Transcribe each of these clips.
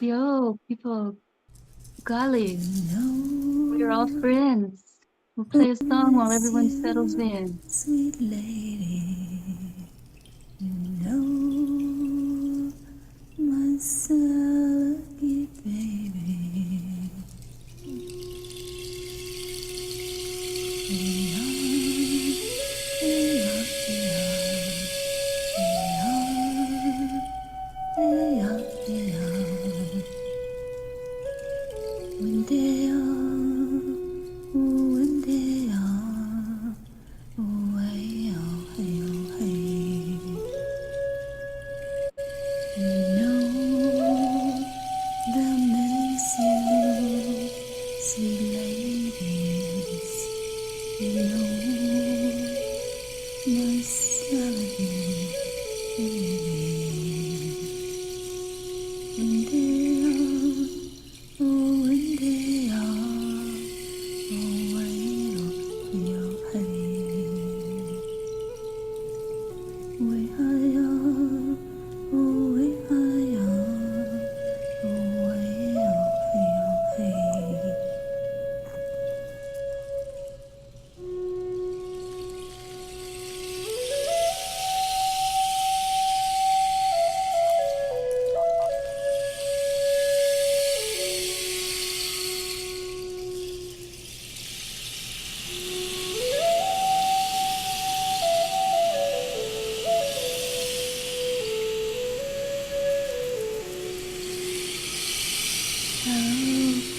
Yo, people, golly, we're all friends. We'll play a song while everyone settles in. Sweet lady, you know my silky baby.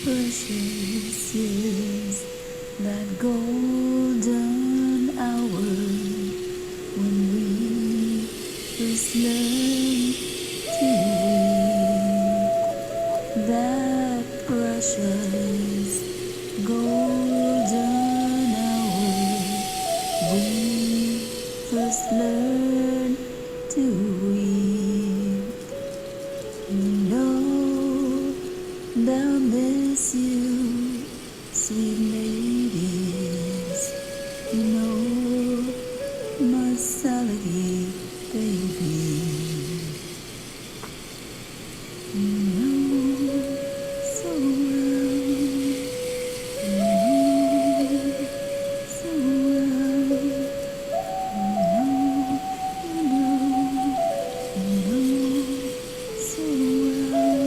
Precious is that golden hour when we first learn to weep. That precious golden hour we first learn to weep. You know they'll miss you, sweet ladies. You know my Sally baby. You know so well. You know so well. You know so well.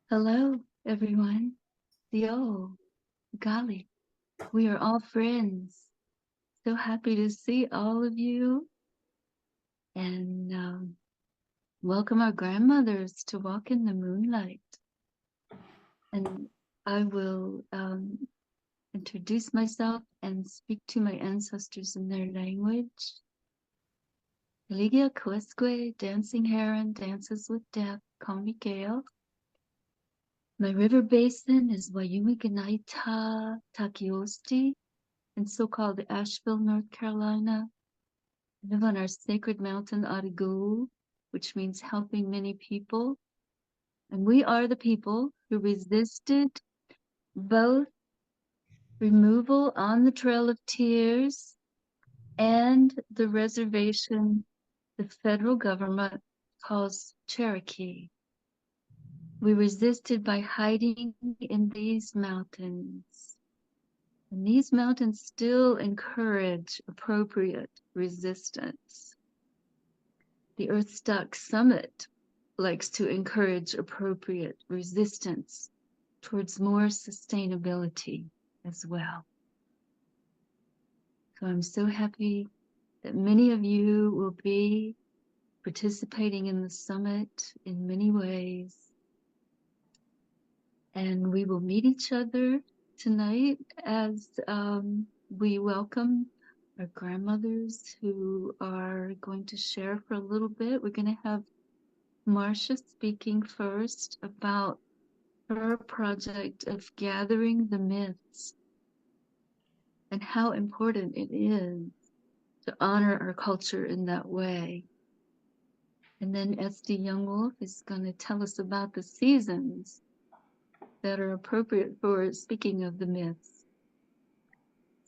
Hello, everyone. Yo, golly, we are all friends. So happy to see all of you. And welcome our grandmothers to walk in the moonlight. And I will introduce myself and speak to my ancestors in their language. Ligia Kwesque, Dancing Heron, Dances with Death, call me Gail. My river basin is Wayumikanaita Takiosti in so-called Asheville, North Carolina. I live on our sacred mountain, Arigu, which means helping many people. And we are the people who resisted both removal on the Trail of Tears and the reservation the federal government calls Cherokee. We resisted by hiding in these mountains. And these mountains still encourage appropriate resistance. The Earthstock Summit likes to encourage appropriate resistance towards more sustainability as well. So I'm so happy that many of you will be participating in the summit in many ways. And we will meet each other tonight as we welcome our grandmothers who are going to share for a little bit. We're going to have Marcia speaking first about her project of gathering the myths and how important it is to honor our culture in that way. And then D Youngwolf is going to tell us about the seasons that are appropriate for speaking of the myths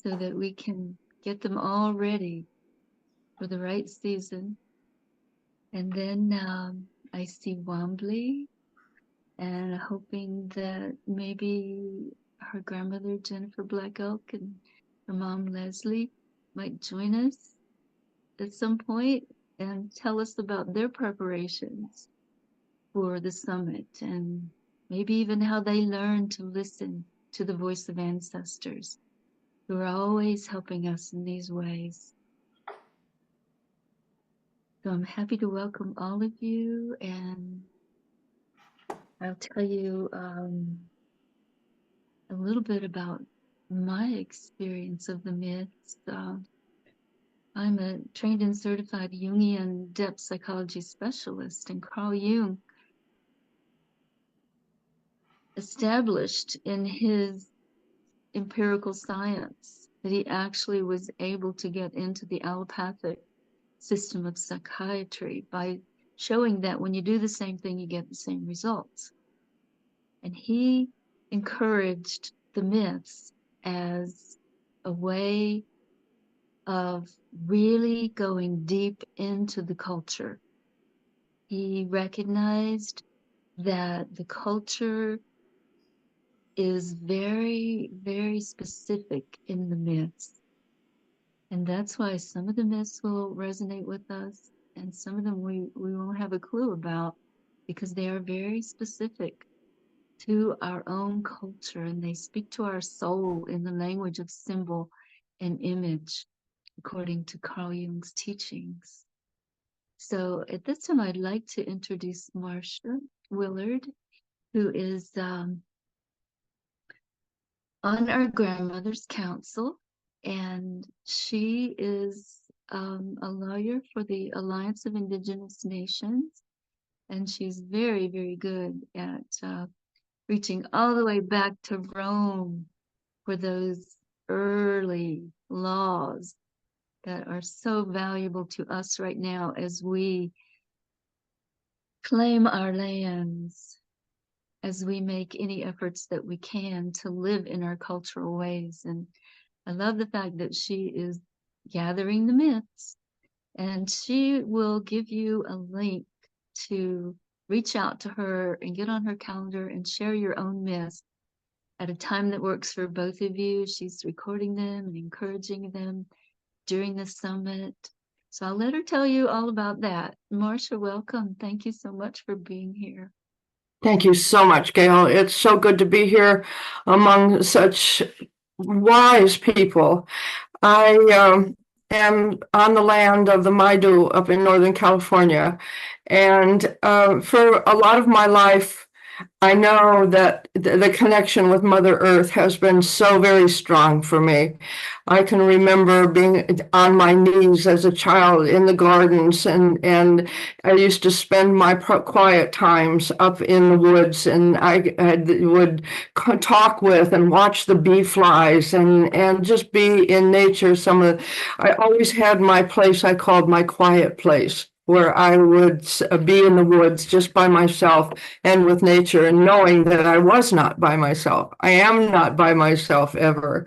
so that we can get them all ready for the right season. And then I see Wombly, and hoping that maybe her grandmother Jennifer Black Elk and her mom Leslie might join us at some point and tell us about their preparations for the summit, and maybe even how they learned to listen to the voice of ancestors who are always helping us in these ways. So I'm happy to welcome all of you, and I'll tell you a little bit about my experience of the myths. I'm a trained and certified Jungian depth psychology specialist, and Carl Jung established in his empirical science that he actually was able to get into the allopathic system of psychiatry by showing that when you do the same thing, you get the same results. And he encouraged the myths as a way of really going deep into the culture. He recognized that the culture is very, very specific in the myths. And that's why some of the myths will resonate with us, and some of them we won't have a clue about, because they are very specific to our own culture, and they speak to our soul in the language of symbol and image, according to Carl Jung's teachings. So at this time, I'd like to introduce Marcia Willard, who is on our Grandmother's Council, and she is a lawyer for the Alliance of Indigenous Nations, and she's very, very good at reaching all the way back to Rome for those early laws that are so valuable to us right now as we claim our lands, as we make any efforts that we can to live in our cultural ways. And I love the fact that she is gathering the myths, and she will give you a link to reach out to her and get on her calendar and share your own myths at a time that works for both of you. She's recording them and encouraging them during the summit. So I'll let her tell you all about that. Marcia, welcome. Thank you so much for being here. Thank you so much, Gail. It's so good to be here among such wise people. I am on the land of the Maidu up in Northern California. And for a lot of my life, I know that the connection with Mother Earth has been so very strong for me. I can remember being on my knees as a child in the gardens, and I used to spend my quiet times up in the woods, and I would talk with and watch the bee flies and just be in nature. I always had my place I called my quiet place, where I would be in the woods just by myself and with nature, and knowing that I was not by myself. I am not by myself ever.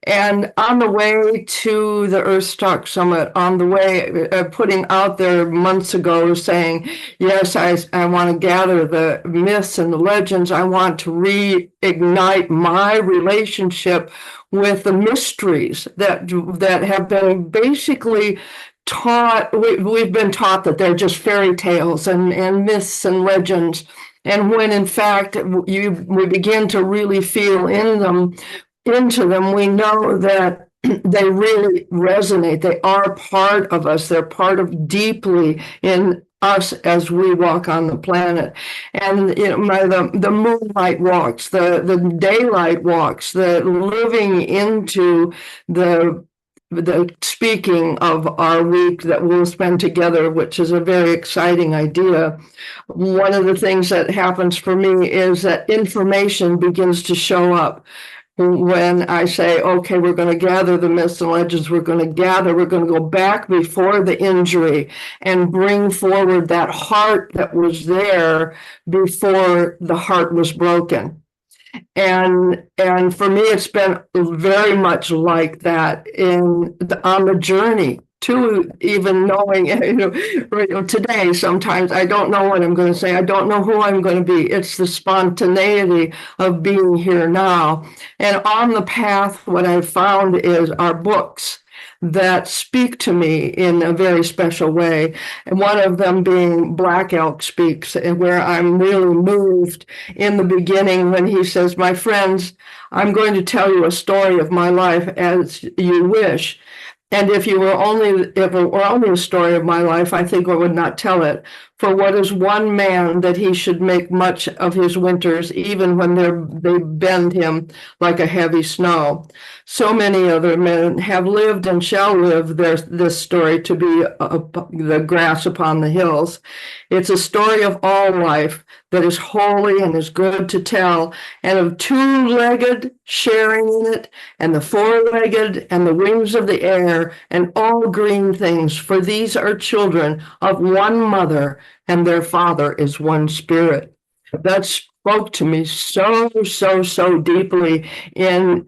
And on the way to the Earthstock Summit, on the way, putting out there months ago saying, yes, I want to gather the myths and the legends. I want to reignite my relationship with the mysteries that have been basically taught. We've been taught that they're just fairy tales and myths and legends. And when in fact we begin to really feel into them, we know that they really resonate. They are part of us. They're part of deeply in us as we walk on the planet. And the moonlight walks, the daylight walks, the living into the speaking of our week that we'll spend together, which is a very exciting idea. One of the things that happens for me is that information begins to show up. When I say, okay, we're going to gather the myths and legends, we're going to go back before the injury and bring forward that heart that was there before the heart was broken. And for me, it's been very much like that on the journey to even knowing, today, sometimes I don't know what I'm going to say. I don't know who I'm going to be. It's the spontaneity of being here now. And on the path, what I've found is our books that speak to me in a very special way. And one of them being Black Elk Speaks, where I'm really moved in the beginning when he says, my friends, I'm going to tell you a story of my life as you wish. And if it were only a story of my life, I think I would not tell it. For what is one man that he should make much of his winters, even when they bend him like a heavy snow? So many other men have lived and shall live this story to be the grass upon the hills. It's a story of all life that is holy and is good to tell, and of two-legged sharing in it, and the four-legged, and the wings of the air, and all green things, for these are children of one mother, and their father is one spirit. That spoke to me so deeply in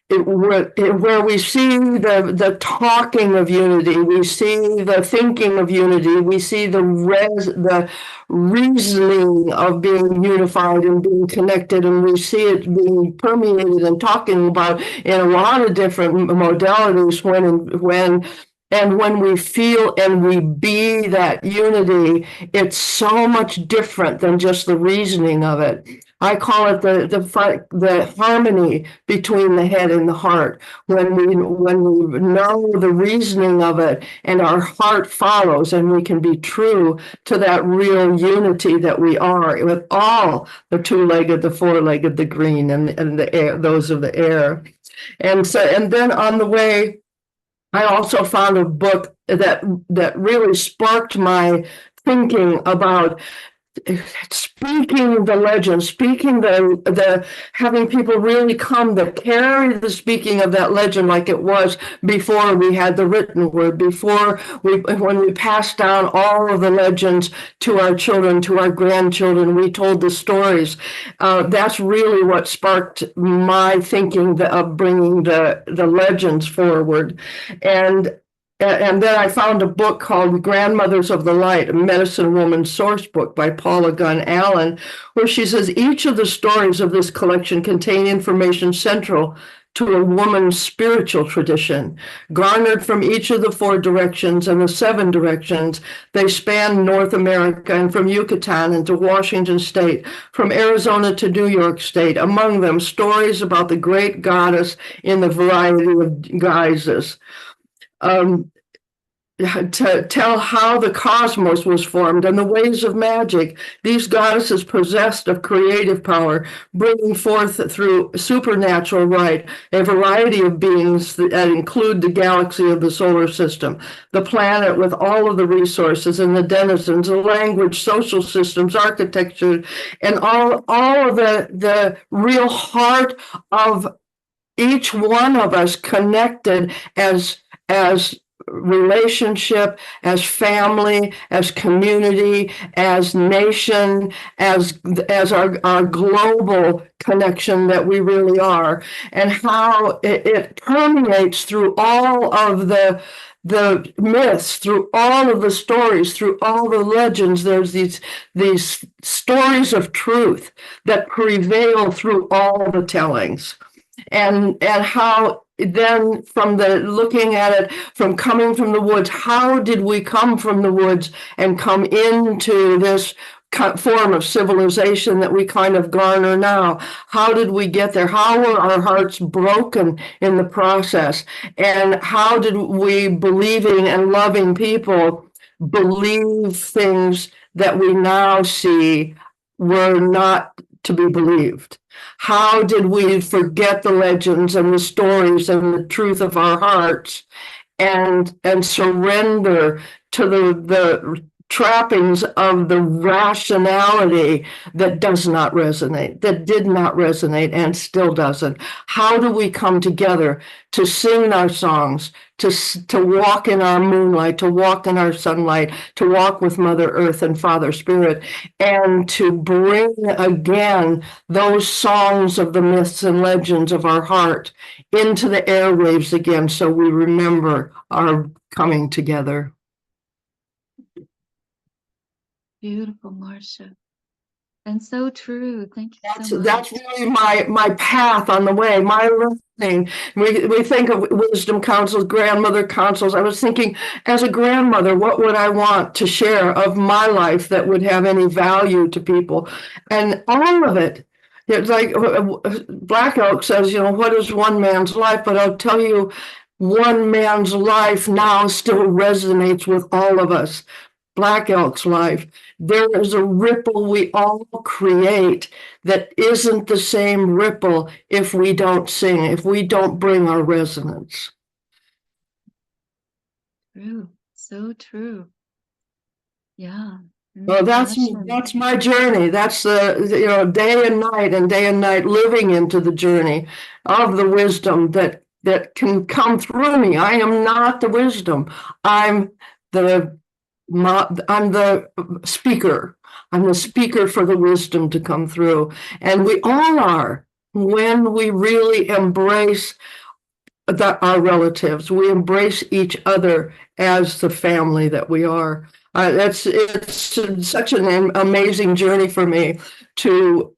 where we see the talking of unity, we see the thinking of unity, we see the reasoning of being unified and being connected, and we see it being permeated and talking about in a lot of different modalities when we feel and we be that unity. It's so much different than just the reasoning of it. I call it the harmony between the head and the heart. When we know the reasoning of it and our heart follows, and we can be true to that real unity that we are with all the two-legged, the four-legged, the green, and the air, those of the air. And then on the way, I also found a book that really sparked my thinking about speaking the legend, speaking the having people really come to carry the speaking of that legend like it was before we had the written word, when we passed down all of the legends to our children, to our grandchildren, we told the stories. That's really what sparked my thinking of bringing the legends forward. And then I found a book called Grandmothers of the Light, a medicine woman source book by Paula Gunn Allen, where she says each of the stories of this collection contain information central to a woman's spiritual tradition, garnered from each of the four directions and the seven directions. They span North America and from Yucatan into Washington State, from Arizona to New York State. Among them, stories about the great goddess in the variety of guises. To tell how the cosmos was formed and the ways of magic. These goddesses possessed of creative power, bringing forth through supernatural right a variety of beings that include the galaxy of the solar system, the planet with all of the resources and the denizens, the language, social systems, architecture, and all of the real heart of each one of us connected as relationship, as family, as community, as nation, as our global connection that we really are, and how it permeates through all of the myths, through all of the stories, through all the legends. There's these stories of truth that prevail through all the tellings, and how then from the looking at it from coming from the woods, how did we come from the woods and come into this form of civilization that we kind of garner now? How did we get there? How were our hearts broken in the process? And how did we, believing and loving people, believe things that we now see were not to be believed? How did we forget the legends and the stories and the truth of our hearts and surrender to the trappings of the rationality that does not resonate, that did not resonate and still doesn't? How do we come together to sing our songs, to walk in our moonlight, to walk in our sunlight, to walk with Mother Earth and Father Spirit, and to bring again those songs of the myths and legends of our heart into the airwaves again, so we remember our coming together? Beautiful, Marcia. And so true. Thank you so much. That's really my path on the way, my learning. We think of wisdom councils, grandmother councils. I was thinking, as a grandmother, what would I want to share of my life that would have any value to people? And all of it. It's like Black Elk says, what is one man's life? But I'll tell you, one man's life now still resonates with all of us. Black Elk's life. There is a ripple we all create that isn't the same ripple if we don't sing, if we don't bring our resonance. True. So true. Yeah. Well, that's my journey. That's the day and night living into the journey of the wisdom that can come through me. I am not the wisdom. I'm the speaker. I'm the speaker for the wisdom to come through. And we all are, when we really embrace our relatives. We embrace each other as the family that we are. It's such an amazing journey for me to,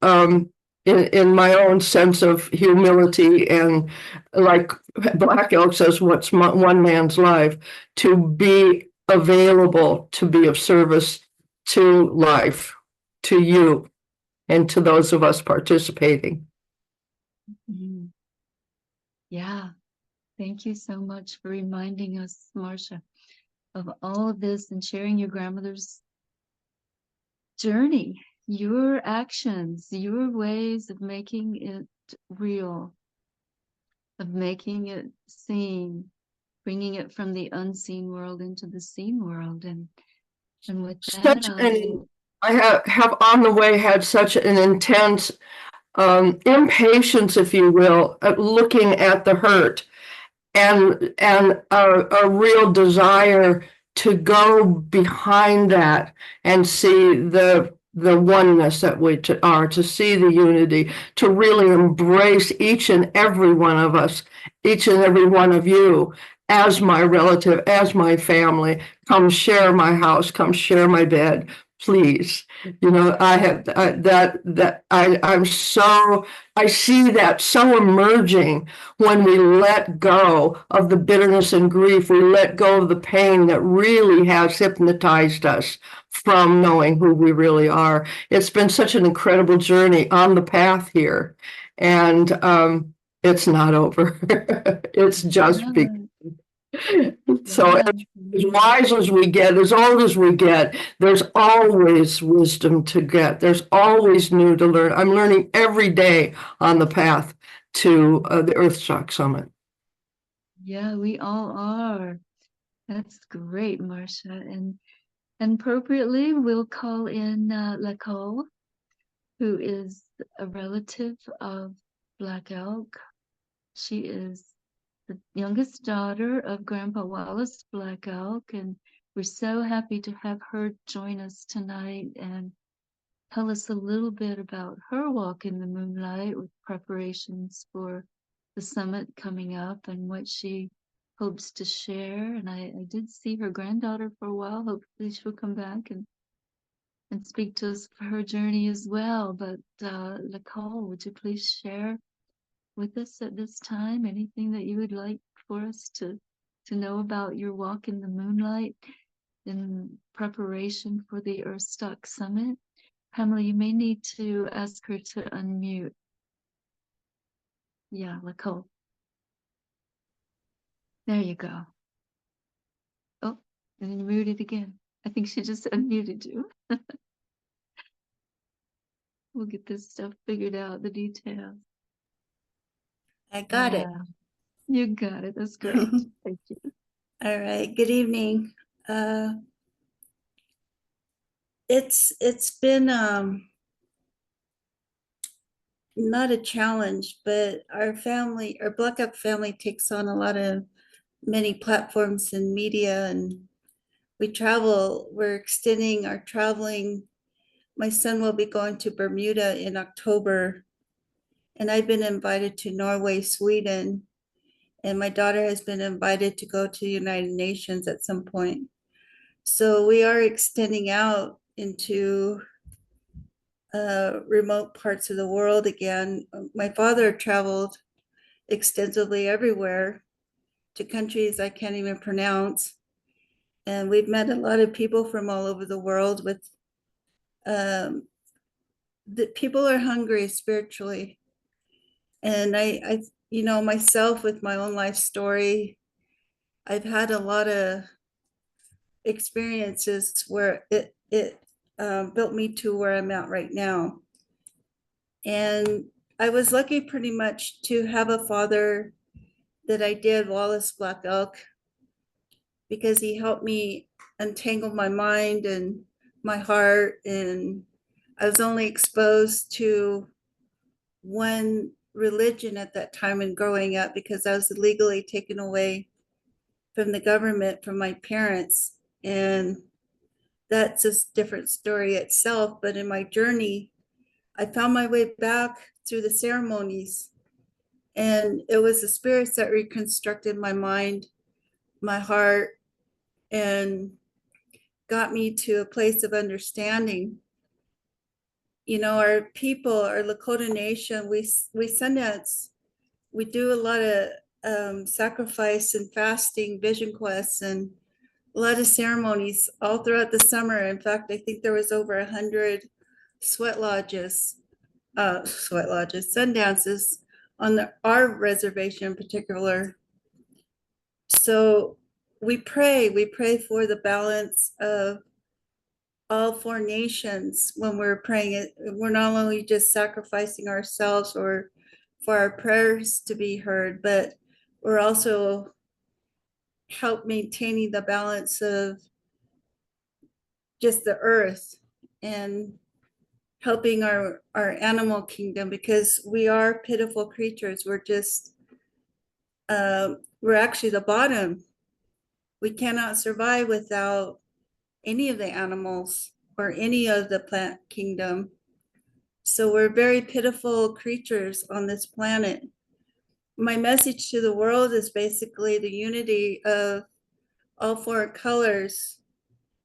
in my own sense of humility, and like Black Elk says, what's one man's life, to be available, to be of service to life, to you, and to those of us participating. Mm-hmm. Yeah. Thank you so much for reminding us, Marcia, of all of this and sharing your grandmother's journey, your actions, your ways of making it real, of making it seen, bringing it from the unseen world into the seen world. And with that, I have on the way had such an intense impatience, if you will, at looking at the hurt, and a real desire to go behind that and see the oneness that we are, to see the unity, to really embrace each and every one of us, each and every one of you as my relative, as my family. Come share my house, come share my bed, please. I see that so emerging when we let go of the bitterness and grief. We let go of the pain that really has hypnotized us from knowing who we really are. It's been such an incredible journey on the path here, and it's not over. It's just beginning. So as wise as we get, as old as we get, there's always wisdom to get. There's always new to learn. I'm learning every day on the path to the Earthstock Summit. Yeah, we all are. That's great, Marcia. And appropriately, we'll call in Lakol, who is a relative of Black Elk. She is the youngest daughter of Grandpa Wallace Black Elk, and we're so happy to have her join us tonight and tell us a little bit about her walk in the moonlight with preparations for the summit coming up and what she hopes to share. And I did see her granddaughter for a while. Hopefully she'll come back and speak to us for her journey as well. But Lakol, would you please share with us at this time anything that you would like for us to know about your walk in the moonlight in preparation for the Earthstock Summit? Pamela, you may need to ask her to unmute. Yeah, Lakol. There you go. Oh, and then you muted again. I think she just unmuted you. We'll get this stuff figured out, the details. I got it. You got it. That's great. Thank you. All right. Good evening. It's been not a challenge, but our Black Elk family takes on a lot of many platforms and media, and we travel. We're extending our traveling. My son will be going to Bermuda in October, and I've been invited to Norway, Sweden, and my daughter has been invited to go to the United Nations at some point. So we are extending out into remote parts of the world again. My father traveled extensively everywhere to countries I can't even pronounce. And we've met a lot of people from all over the world with the people are hungry spiritually. And I, myself with my own life story, I've had a lot of experiences where it built me to where I'm at right now. And I was lucky pretty much to have a father that I did, Wallace Black Elk, because he helped me untangle my mind and my heart. And I was only exposed to one religion at that time and growing up because I was illegally taken away from the government from my parents. And that's a different story itself. But in my journey, I found my way back through the ceremonies. And it was the spirits that reconstructed my mind, my heart, and got me to a place of understanding. Our people, our Lakota Nation, we Sundance, we do a lot of sacrifice and fasting, vision quests, and a lot of ceremonies all throughout the summer. In fact, I think there was over 100 sweat lodges, sundances on our reservation in particular. So we pray for the balance of all four nations when we're praying it. We're not only just sacrificing ourselves or for our prayers to be heard, but we're also help maintaining the balance of just the earth and helping our animal kingdom, because we are pitiful creatures. We're just we're actually the bottom. We cannot survive without any of the animals or any of the plant kingdom. So we're very pitiful creatures on this planet. My message to the world is basically the unity of all four colors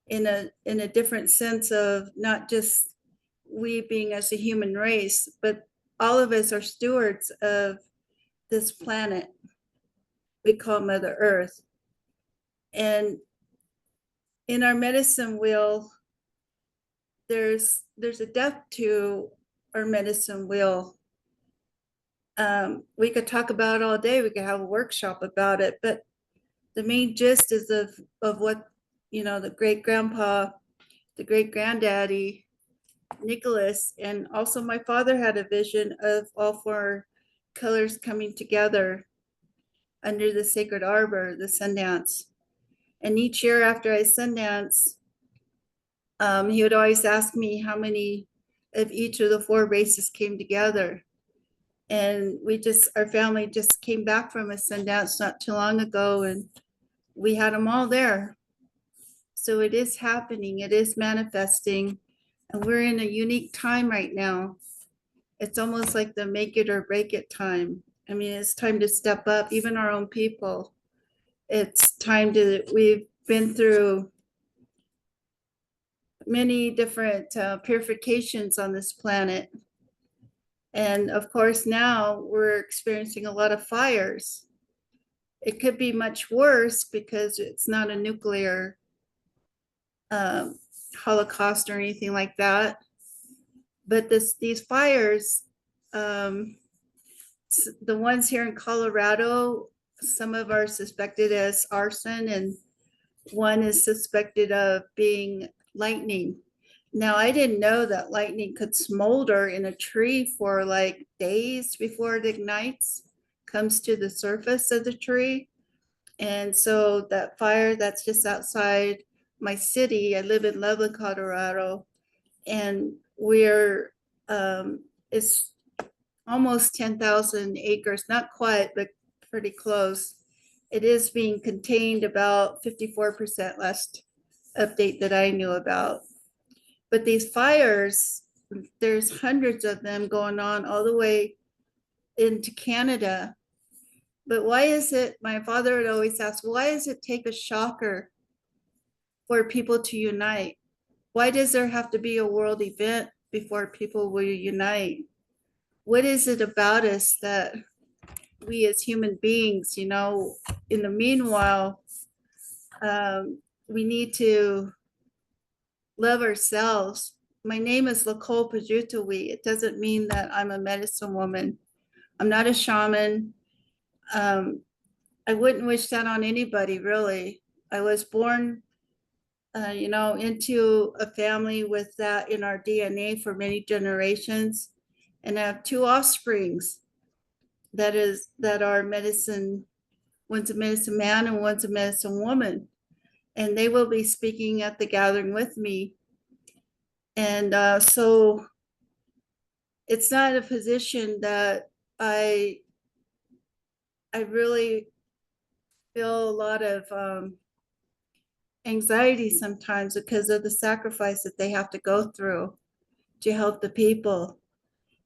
in a different sense of not just we being as a human race, but all of us are stewards of this planet we call Mother Earth. And in our medicine wheel, there's a depth to our medicine wheel. We could talk about it all day. We could have a workshop about it, but the main gist is of what, the great grandpa, the great granddaddy, Nicholas, and also my father had a vision of all four colors coming together under the sacred arbor, the Sundance. And each year after I Sundance, he would always ask me how many of each of the four races came together. And our family just came back from a Sundance not too long ago, and we had them all there. So it is happening, it is manifesting, and we're in a unique time right now. It's almost like the make it or break it time. I mean, it's time to step up, even our own people. It's time we've been through many different purifications on this planet. And of course, now we're experiencing a lot of fires. It could be much worse because it's not a nuclear holocaust or anything like that. But these fires, the ones here in Colorado, some of are suspected as arson, and one is suspected of being lightning. Now, I didn't know that lightning could smolder in a tree for like days before it ignites, comes to the surface of the tree. And so that fire that's just outside my city, I live in Loveland, Colorado, and it's almost 10,000 acres, not quite, but pretty close. It is being contained about 54% last update that I knew about. But these fires, there's hundreds of them going on all the way into Canada. But why is it, my father would always ask, why does it take a shocker for people to unite? Why does there have to be a world event before people will unite? What is it about us that we as human beings, in the meanwhile, we need to love ourselves. My name is Lakol Black Elk. It doesn't mean that I'm a medicine woman. I'm not a shaman. I wouldn't wish that on anybody, really. I was born, into a family with that in our DNA for many generations, and I have two offsprings that are medicine. One's a medicine man and one's a medicine woman, and they will be speaking at the gathering with me. And so it's not a position that I really feel a lot of anxiety sometimes because of the sacrifice that they have to go through to help the people.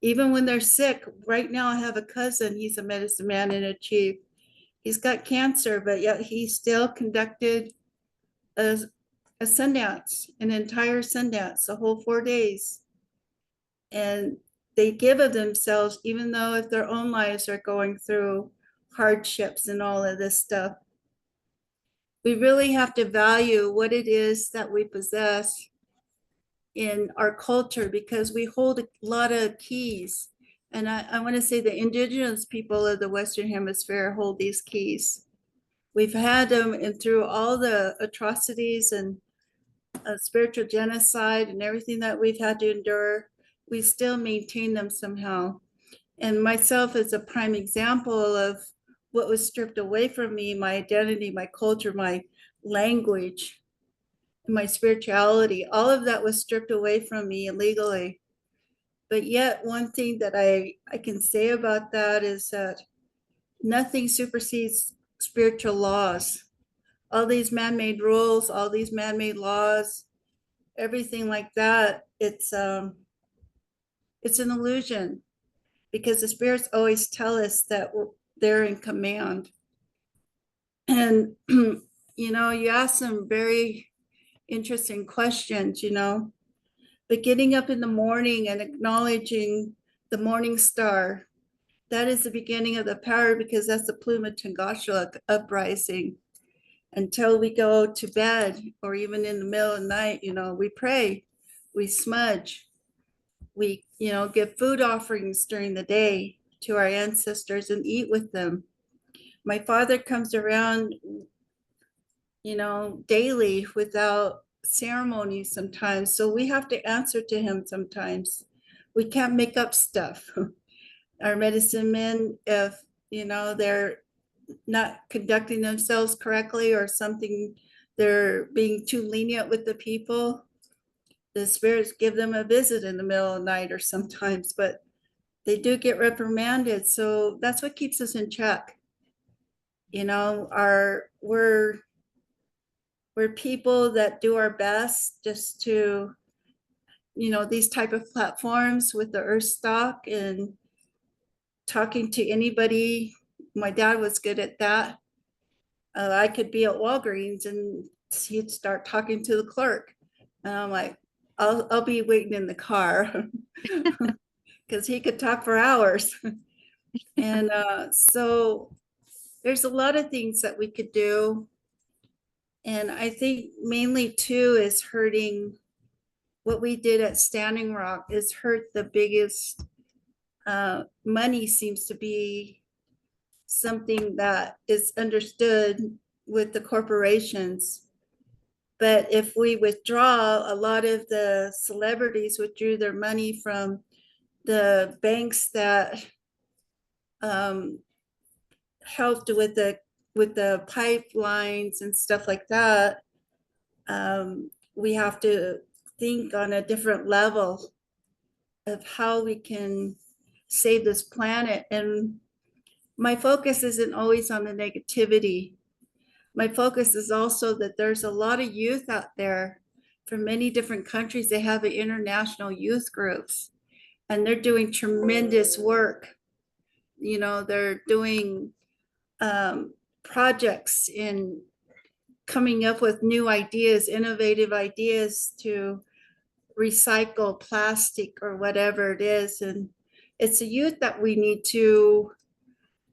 Even when they're sick, right now I have a cousin, he's a medicine man and a chief. He's got cancer, but yet he still conducted a Sundance, an entire Sundance, a whole 4 days. And they give of themselves, even though if their own lives are going through hardships and all of this stuff. We really have to value what it is that we possess in our culture, because we hold a lot of keys. And I want to say the indigenous people of the Western Hemisphere hold these keys. We've had them, and through all the atrocities and spiritual genocide and everything that we've had to endure, we still maintain them somehow. And myself is a prime example of what was stripped away from me, my identity, my culture, my language, my spirituality. All of that was stripped away from me illegally. But yet one thing that I can say about that is that nothing supersedes spiritual laws. All these man-made rules, all these man-made laws, everything like that, it's an illusion, because the spirits always tell us that they're in command. And you ask some very interesting questions, but getting up in the morning and acknowledging the morning star, that is the beginning of the power, because that's the plume of Tungasha uprising. Until we go to bed, or even in the middle of the night, we pray, we smudge, we give food offerings during the day to our ancestors and eat with them. My father comes around daily without ceremony sometimes, so we have to answer to him sometimes. We can't make up stuff. Our medicine men, if they're not conducting themselves correctly or something, they're being too lenient with the people, the spirits give them a visit in the middle of the night or sometimes. But they do get reprimanded. So that's what keeps us in check. You know, we're people that do our best just to, you know, these type of platforms with the Earthstock and talking to anybody. My dad was good at that. I could be at Walgreens and he'd start talking to the clerk. And I'm like, I'll be waiting in the car because he could talk for hours. And so there's a lot of things that we could do. And I think mainly too is hurting what we did at Standing Rock is hurt the biggest. Money seems to be something that is understood with the corporations. But if we withdraw, a lot of the celebrities withdrew their money from the banks that helped with the pipelines and stuff like that. We have to think on a different level of how we can save this planet. And my focus isn't always on the negativity. My focus is also that there's a lot of youth out there from many different countries. They have international youth groups and they're doing tremendous work. You know, they're doing projects in coming up with new ideas, innovative ideas to recycle plastic or whatever it is. And it's a youth that we need to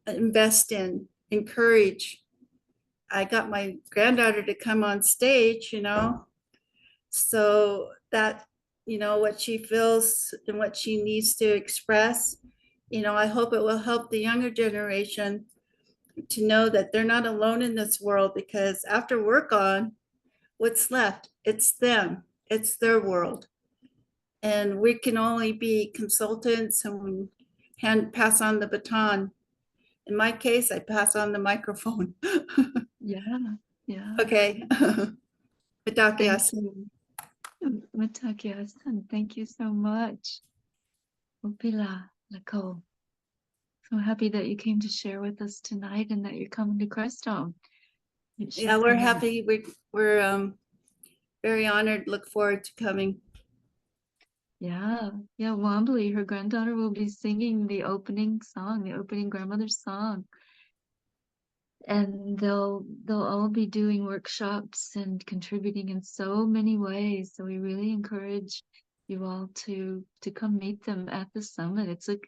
invest in, encourage. I got my granddaughter to come on stage, you know, so that, you know, what she feels and what she needs to express, you know, I hope it will help the younger generation to know that they're not alone in this world, because after we're gone, what's left? It's them, it's their world. And we can only be consultants and pass on the baton. In my case, I pass on the microphone. Yeah, yeah. Okay. Thank you. Matakia-san, thank you so much. Upila, Lakol. So happy that you came to share with us tonight and that you're coming to Crestone. Yeah, we're happy. We're very honored. Look forward to coming. Yeah, Wombly, her granddaughter will be singing the opening song, the opening grandmother's song. And they'll all be doing workshops and contributing in so many ways. So we really encourage you all to come meet them at the summit. It's going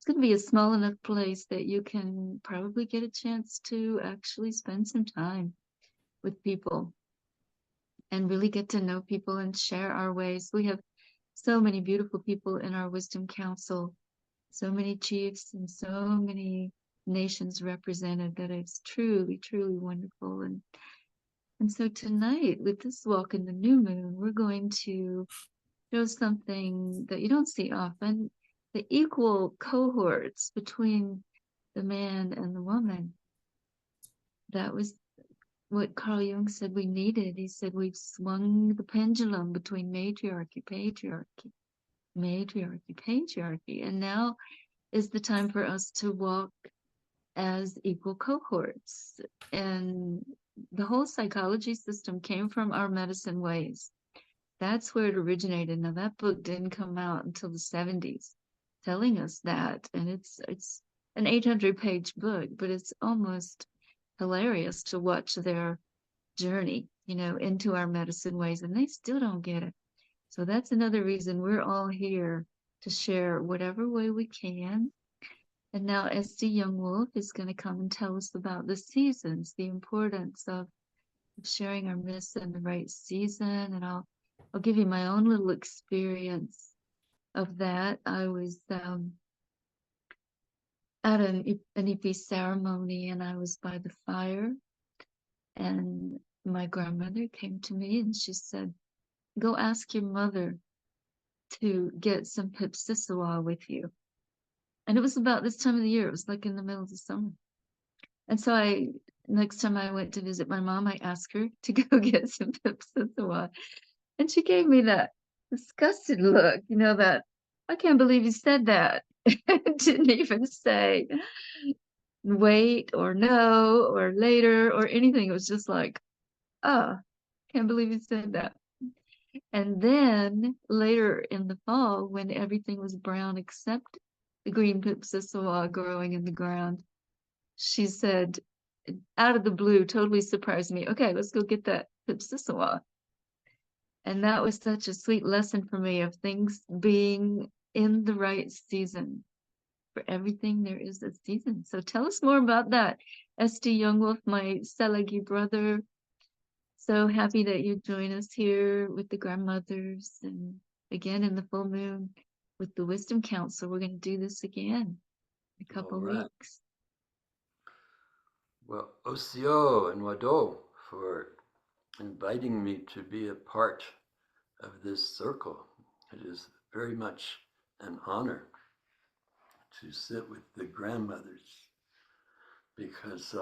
to be a small enough place that you can probably get a chance to actually spend some time with people and really get to know people and share our ways. We have so many beautiful people in our Wisdom Council, so many chiefs and so many nations represented, that it's truly, truly wonderful. And so tonight, with this walk in the new moon, we're going to show something that you don't see often, the equal cohorts between the man and the woman. That was what Carl Jung said we needed. He said we've swung the pendulum between matriarchy, patriarchy, matriarchy, patriarchy, and now is the time for us to walk as equal cohorts. And the whole psychology system came from our medicine ways. That's where it originated. Now that book didn't come out until the 70s, telling us that. And it's an 800-page book, but it's almost hilarious to watch their journey, you know, into our medicine ways, and they still don't get it. So that's another reason we're all here to share whatever way we can. And now D Youngwolf is going to come and tell us about the seasons, the importance of sharing our myths in the right season. And I'll give you my own little experience of that. I was at an Ipi ceremony, and I was by the fire, and my grandmother came to me and she said, "Go ask your mother to get some Pipsissewa with you." And it was about this time of the year. It was like in the middle of the summer. And so next time I went to visit my mom, I asked her to go get some Pipsissewa. And she gave me that disgusted look, you know, that, "I can't believe you said that." Didn't even say wait or no or later or anything. It was just like, oh, can't believe you said that. And then later in the fall, when everything was brown except the green pipsissewa growing in the ground, she said, out of the blue, totally surprised me, okay, let's go get that pipsissewa. And that was such a sweet lesson for me of things being in the right season. For everything, there is a season. So tell us more about that. D Youngwolf, my Selagi brother. So happy that you join us here with the grandmothers and again in the full moon with the Wisdom Council. We're going to do this again in a couple weeks. Well, Osio and Wado for inviting me to be a part of this circle. It is very much an honor to sit with the grandmothers because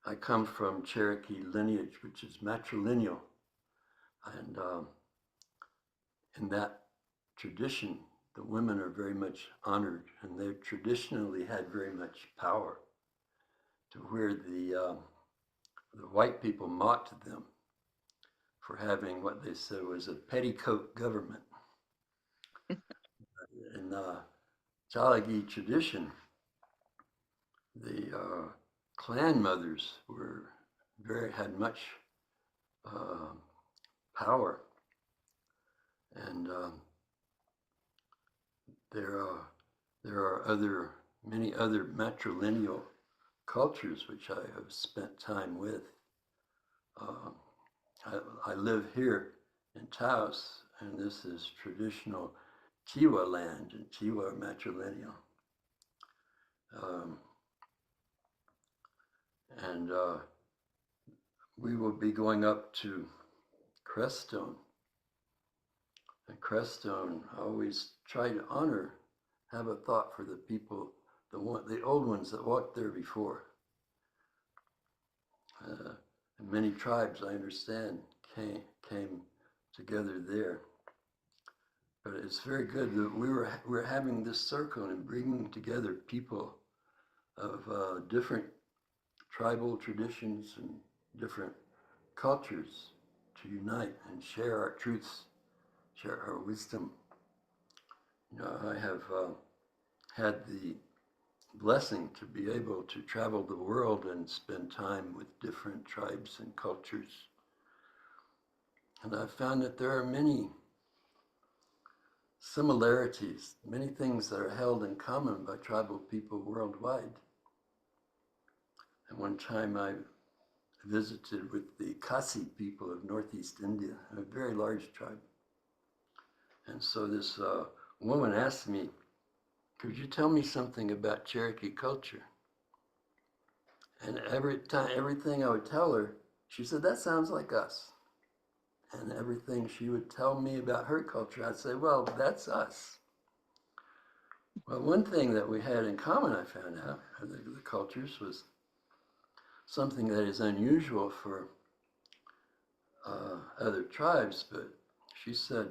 I come from Cherokee lineage, which is matrilineal. And in that tradition, the women are very much honored, and they traditionally had very much power, to where the white people mocked them for having what they said was a petticoat government. In Chalagi tradition, the clan mothers had much power, and there are many other matrilineal cultures which I have spent time with. I live here in Taos, and this is traditional Tiwa land, and Tiwa matrilineal. And we will be going up to Crestone. And Crestone, I always try to honor, have a thought for the people, the old ones that walked there before. And many tribes, I understand, came together there. But it's very good that we're having this circle and bringing together people of different tribal traditions and different cultures to unite and share our truths, share our wisdom. You know, I have had the blessing to be able to travel the world and spend time with different tribes and cultures. And I've found that there are many similarities, many things that are held in common by tribal people worldwide. And one time I visited with the Khasi people of Northeast India, a very large tribe. And so this woman asked me, could you tell me something about Cherokee culture? And everything I would tell her, she said, that sounds like us. And everything she would tell me about her culture, I'd say, well, that's us. Well, one thing that we had in common, I found out, the cultures, was something that is unusual for other tribes, but she said,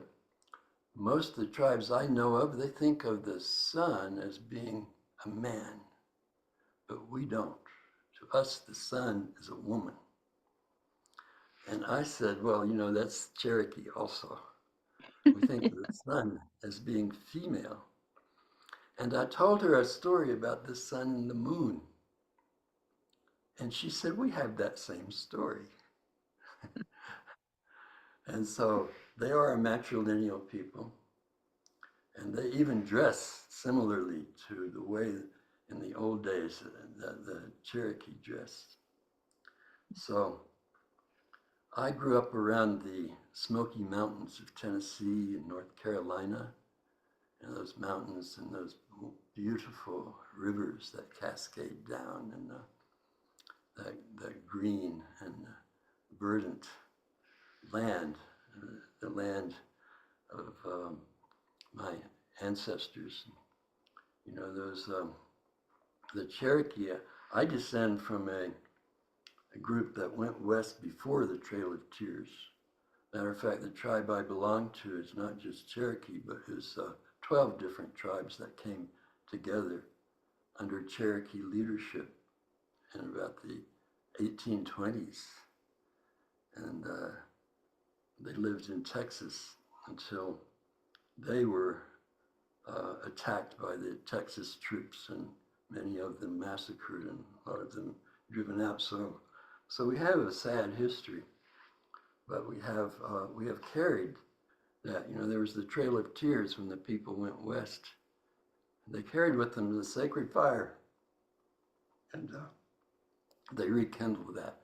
most of the tribes I know of, they think of the sun as being a man, but we don't. To us, the sun is a woman. And I said, well, you know, that's Cherokee also. We think of the sun as being female. And I told her a story about the sun and the moon. And she said, we have that same story. And so they are a matrilineal people. And they even dress similarly to the way in the old days that the Cherokee dressed. So I grew up around the Smoky Mountains of Tennessee and North Carolina, and those mountains and those beautiful rivers that cascade down, and that green and verdant land, the land of my ancestors. You know, those the Cherokee. I descend from a group that went west before the Trail of Tears. Matter of fact, the tribe I belong to is not just Cherokee, but is 12 different tribes that came together under Cherokee leadership in about the 1820s. And they lived in Texas until they were attacked by the Texas troops, and many of them massacred and a lot of them driven out. So we have a sad history, but we have carried that. You know, there was the Trail of Tears when the people went west. They carried with them the sacred fire, and they rekindled that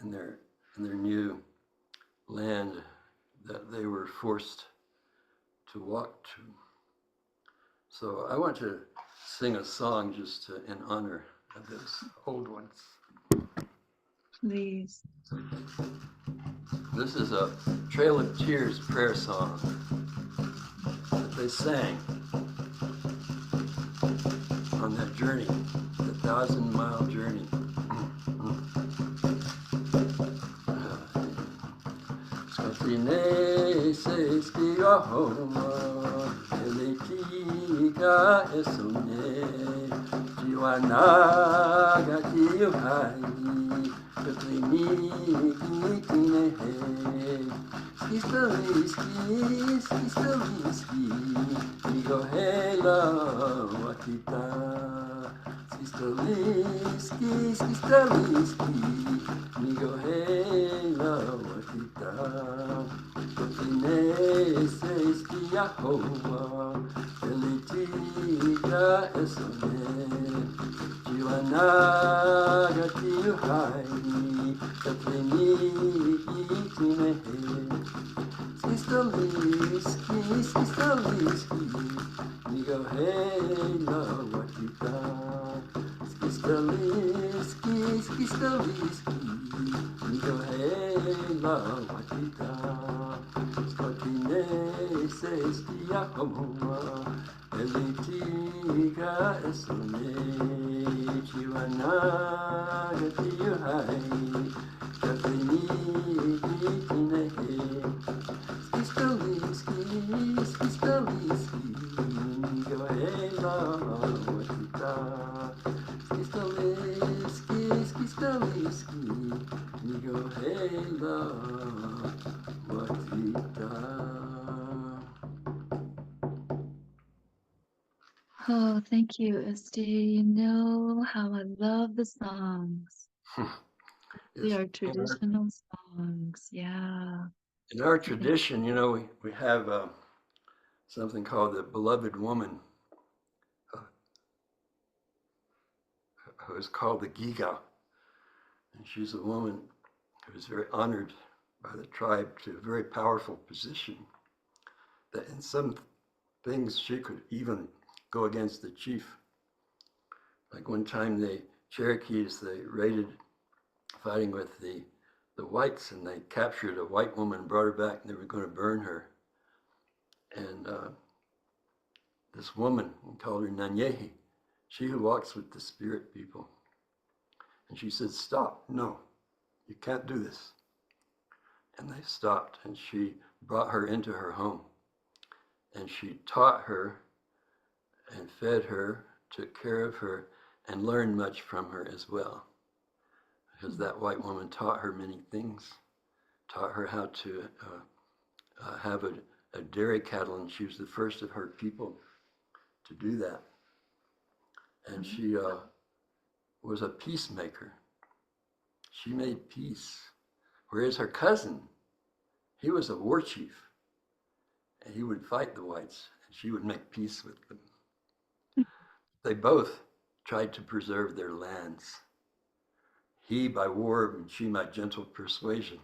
in their new land that they were forced to walk to. So I want to sing a song just in honor of those old ones. Please. This is a Trail of Tears prayer song that they sang on that journey, the 1,000-mile journey. Scotine se stiahoma, eletika esone, jiwanaga tiyuhai, katlini kitine he, skistaliski, migo hela wakita. Skistaliski, migo hela wakita. Kotine se istiahoma, elitika esone, jiwanaga tiyuhai, katlini kitine he. Skistaliski, migo hela wakita. Skistaliski, migo hela wakita. Skotine se istiahoma, elitika esone, jiwanaga tiyuhai, katlini kitine he. Skistaliski, migo hela wakita. Skistaliski, migo hela wakita. Oh, thank you, Esty. You know how I love the songs. They Yes. are traditional songs. Yeah. In our tradition, you know, we have something called the beloved woman, who is called the Giga. And she's a woman who is very honored by the tribe to a very powerful position, that in some things she could even go against the chief. Like one time the Cherokees, they raided, fighting with the whites, and they captured a white woman, brought her back, and they were going to burn her. And this woman, we called her Nanyehi, she who walks with the spirit people. And she said, stop, no, you can't do this. And they stopped, and she brought her into her home. And she taught her and fed her, took care of her, and learned much from her as well. Because that white woman taught her many things, taught her how to have a dairy cattle, and she was the first of her people to do that. And she was a peacemaker. She made peace. Whereas her cousin, he was a war chief, and he would fight the whites, and she would make peace with them. They both tried to preserve their lands. He by war, and she by gentle persuasion.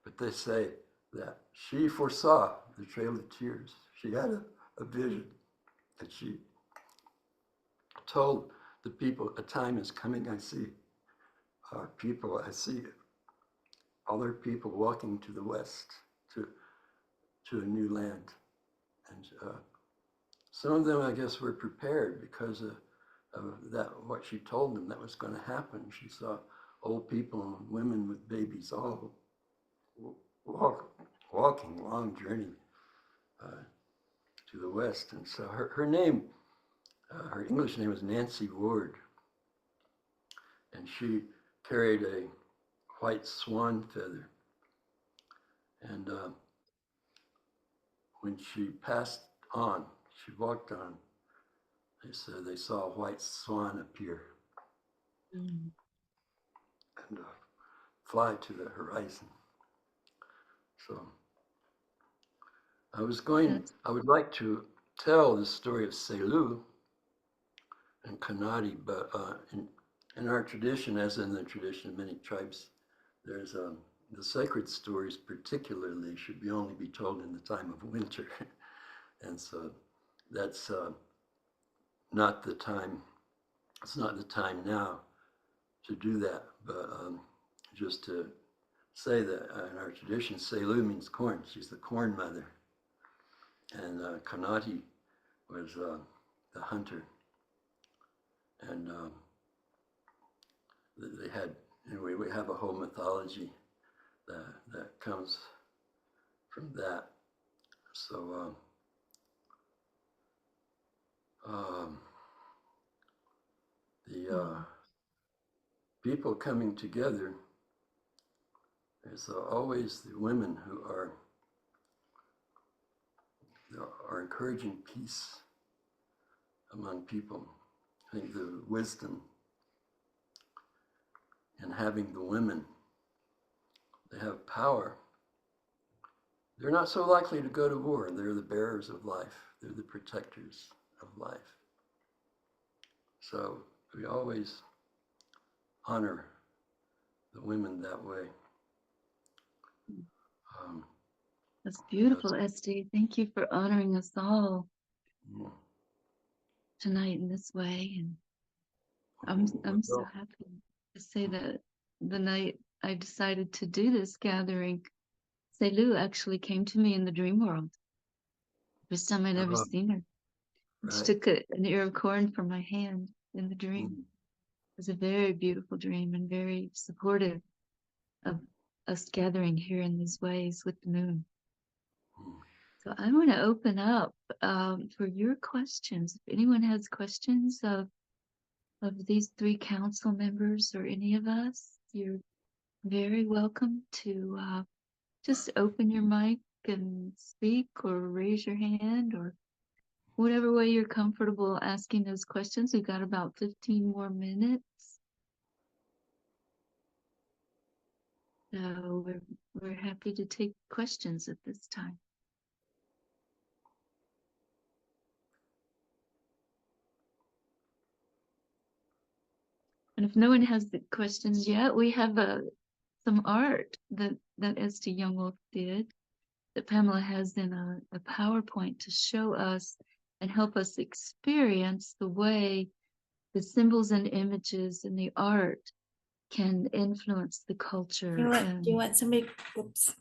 But they say that she foresaw the Trail of Tears. She had a vision that she told the people, a time is coming, I see our people, I see other people walking to the west, to a new land. And some of them, I guess, were prepared because of that, what she told them that was going to happen. She saw old people and women with babies all walking long journey to the west. And so her name, her English name was Nancy Ward. And she carried a white swan feather. And when she passed on, she walked on, they said they saw a white swan appear and fly to the horizon. So I would like to tell the story of Selu and Kanadi, but in our tradition, as in the tradition of many tribes, there's the sacred stories particularly should only be told in the time of winter. And so that's not the time, it's not the time now to do that, but just to say that in our tradition, Selu means corn. She's the corn mother. And Kanati was the hunter. And they had, anyway, we have a whole mythology that comes from that. So the people coming together, there's always the women who are encouraging peace among people. I think the wisdom in having the women, they have power. They're not so likely to go to war. They're the bearers of life. They're the protectors of life. So we always honor the women that way. That's beautiful, Esty. Thank you for honoring us all tonight in this way. And I'm so happy to say that the night I decided to do this gathering, Selu actually came to me in the dream world. First time I'd ever seen her. Right. She took an ear of corn from my hand in the dream. It was a very beautiful dream and very supportive of us gathering here in these ways with the moon. So I want to open up for your questions. If anyone has questions of these three council members or any of us, you're very welcome to just open your mic and speak or raise your hand or whatever way you're comfortable asking those questions. We've got about 15 more minutes. So we're happy to take questions at this time. And if no one has the questions yet, we have some art that D Youngwolf did that Pamela has in a PowerPoint to show us and help us experience the way the symbols and images and the art can influence the culture. Do you want somebody? Oops.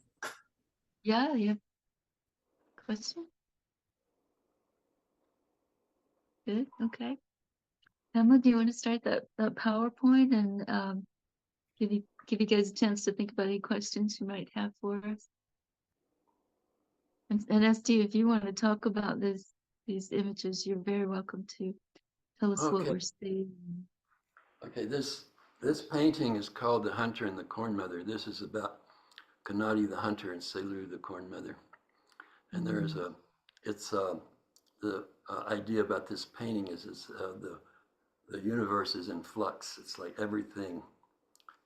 Yeah, you have a question? Good, okay. Pamela, do you want to start that PowerPoint and give you guys a chance to think about any questions you might have for us? And ST, if you want to talk about these images, you're very welcome to tell us what we're seeing. Okay, this painting is called The Hunter and the Corn Mother. This is about Kanadi the hunter and Selu the corn mother. And there's the idea about this painting is the universe is in flux. It's like everything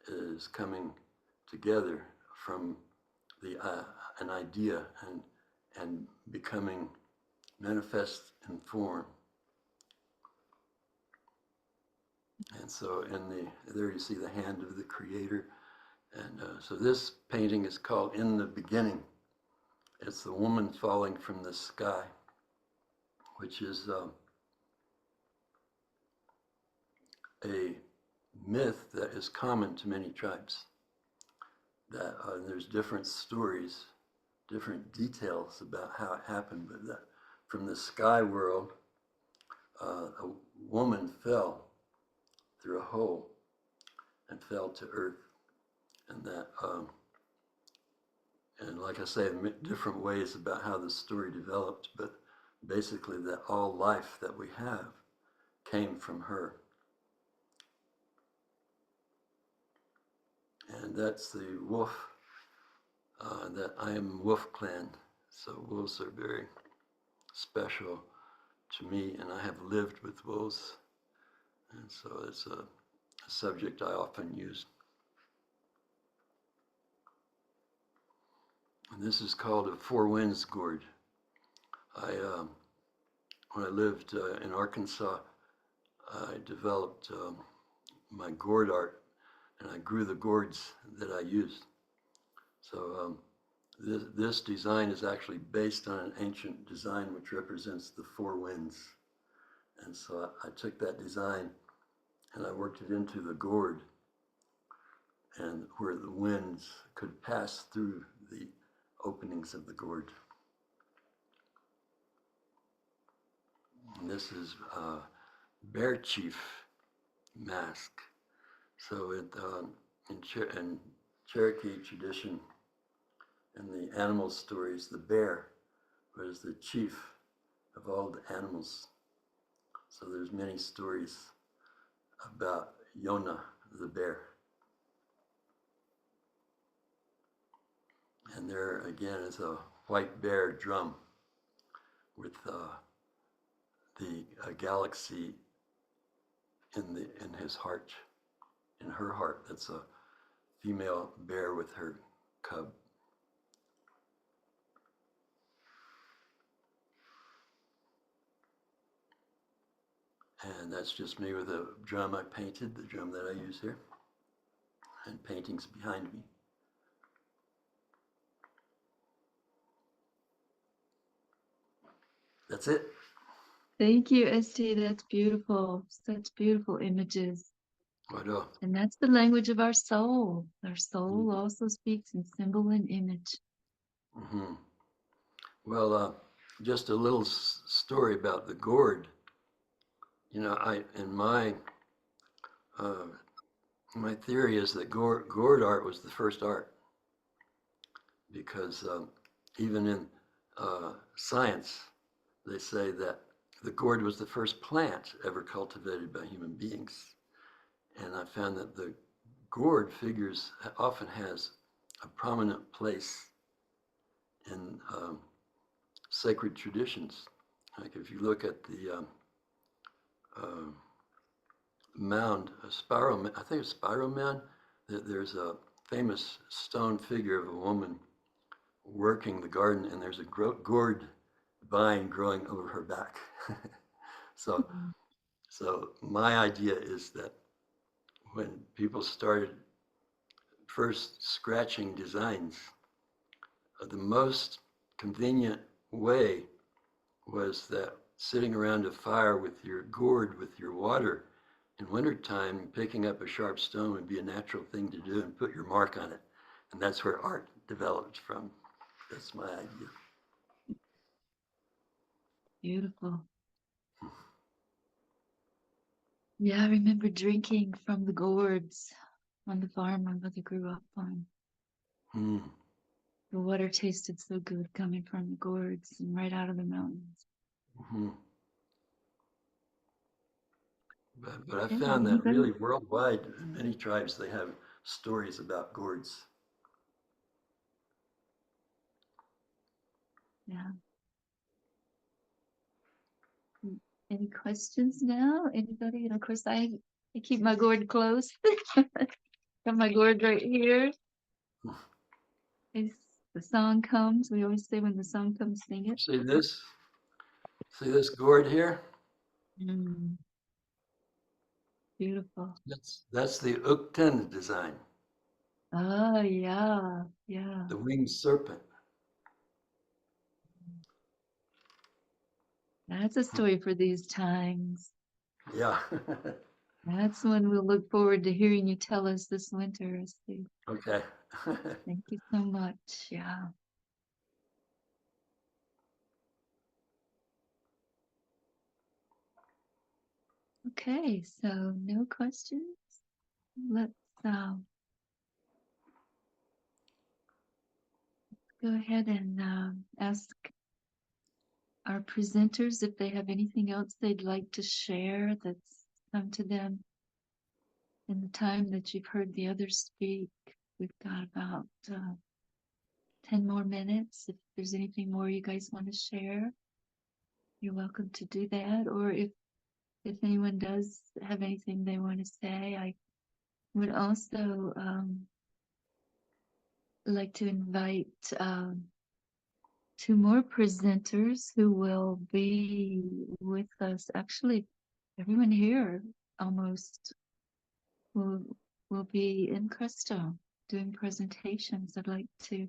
is coming together from an idea and becoming manifest in form. And so there you see the hand of the creator. And so this painting is called In the Beginning. It's the woman falling from the sky, which is a myth that is common to many tribes. That there's different stories, different details about how it happened, but that from the sky world, a woman fell through a hole and fell to earth. And that, and like I say, different ways about how the story developed, but basically that all life that we have came from her. And that's the wolf, that I am Wolf Clan. So wolves are very special to me, and I have lived with wolves. And so it's a subject I often use. And this is called a Four Winds gourd. When I lived in Arkansas, I developed my gourd art, and I grew the gourds that I used. So this design is actually based on an ancient design which represents the four winds. And so I took that design and I worked it into the gourd, and where the winds could pass through the openings of the gourd. And this is Bear Chief mask. So in Cherokee tradition, in the animal stories, the bear was the chief of all the animals. So there's many stories about Yona, the bear. And there again is a white bear drum with the galaxy in his heart, in her heart. That's a female bear with her cub. And that's just me with a drum I painted, the drum that I use here, and paintings behind me. That's it. Thank you, ST. That's beautiful. Such beautiful images. Right. And that's the language of our soul. Our soul also speaks in symbol and image. Mm-hmm. Well, just a little story about the gourd. You know, my theory is that gourd art was the first art, because even in science, they say that the gourd was the first plant ever cultivated by human beings. And I found that the gourd often has a prominent place in sacred traditions. Like if you look at the mound, I think it's Spiral Mound, there's a famous stone figure of a woman working the garden, and there's a gourd vine growing over her back. So my idea is that when people started first scratching designs, the most convenient way was that sitting around a fire with your gourd, with your water, in wintertime, picking up a sharp stone would be a natural thing to do and put your mark on it. And that's where art developed from. That's my idea. Beautiful. Yeah, I remember drinking from the gourds on the farm my mother grew up on. The water tasted so good coming from the gourds and right out of the mountains. But I Yeah, found that anybody? really worldwide, in many tribes, they have stories about gourds. Yeah. Any questions now? Anybody? And of course, I keep my gourd close. Got my gourd right here. As the song comes, we always say when the song comes, sing it. See this? See this gourd here? Beautiful. That's the Ukten design, Oh, yeah, yeah. the winged serpent. That's a story for these times. Yeah. That's when we'll look forward to hearing you tell us this winter. Okay. Thank you so much. Yeah. Okay, so no questions. Let's go ahead and ask our presenters, if they have anything else they'd like to share that's come to them in the time that you've heard the others speak. We've got about 10 more minutes. If there's anything more you guys want to share, you're welcome to do that. Or if anyone does have anything they want to say, I would also like to invite 2 more presenters who will be with us. Actually, everyone here almost will be in Crestone doing presentations. I'd like to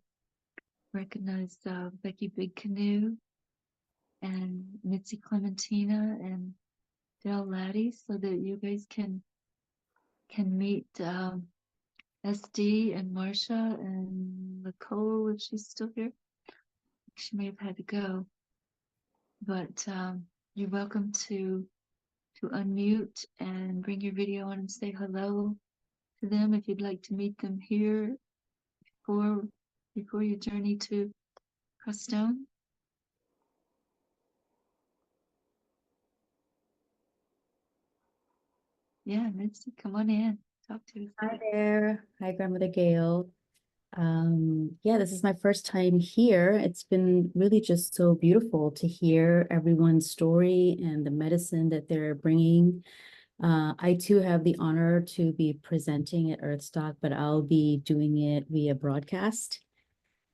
recognize Becky Big Canoe and Mitzi Clementina and Del Laddie, so that you guys can meet SD and Marcia and Lakol, if she's still here. She may have had to go, but you're welcome to unmute and bring your video on and say hello to them if you'd like to meet them here before your journey to Crestone. Yeah, Mitzi, come on in. Talk to us. Hi there. Hi, Grandmother Gail. Yeah, this is my first time here. It's been really just so beautiful to hear everyone's story and the medicine that they're bringing. I too have the honor to be presenting at Earthstock, but I'll be doing it via broadcast.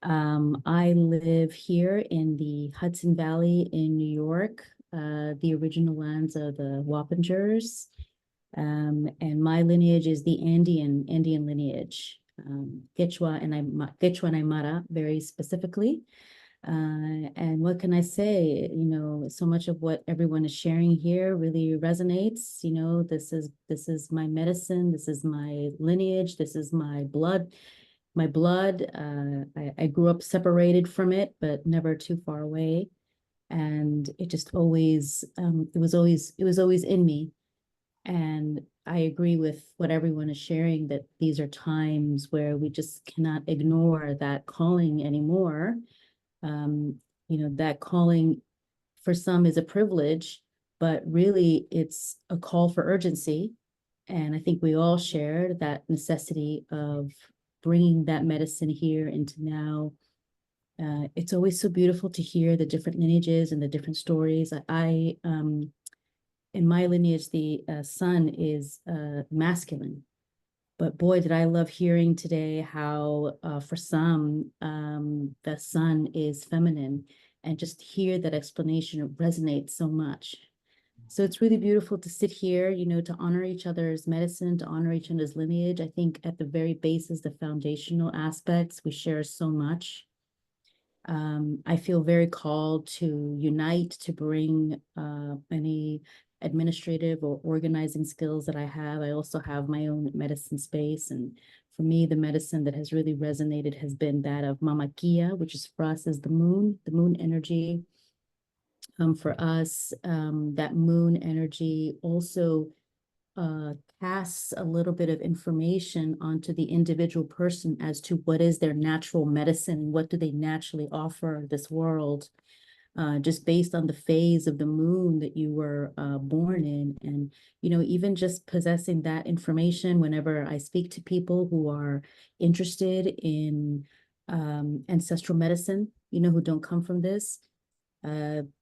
I live here in the Hudson Valley in New York, the original lands of the Wappingers. And my lineage is the Indian lineage, Quechua and Aymara very specifically. And what can I say? You know, so much of what everyone is sharing here really resonates. You know, this is my medicine. This is my lineage. This is my blood. My blood. I grew up separated from it, but never too far away. And it just always, it was always in me. And I agree with what everyone is sharing, that these are times where we just cannot ignore that calling anymore. You know, that calling for some is a privilege, but really it's a call for urgency. And I think we all share that necessity of bringing that medicine here into now. It's always so beautiful to hear the different lineages and the different stories. In my lineage, the son is masculine. But boy, did I love hearing today how for some, the son is feminine, and just hear that explanation resonates so much. So it's really beautiful to sit here, you know, to honor each other's medicine, to honor each other's lineage. I think at the very basis, the foundational aspects, we share so much. I feel very called to unite, to bring any administrative or organizing skills that I have. I also have my own medicine space. And for me, the medicine that has really resonated has been that of Mama Kia, which is for us is the moon energy. For us, that moon energy also casts a little bit of information onto the individual person as to what is their natural medicine, what do they naturally offer this world, just based on the phase of the moon that you were born in. And, you know, even just possessing that information whenever I speak to people who are interested in ancestral medicine, you know, who don't come from this,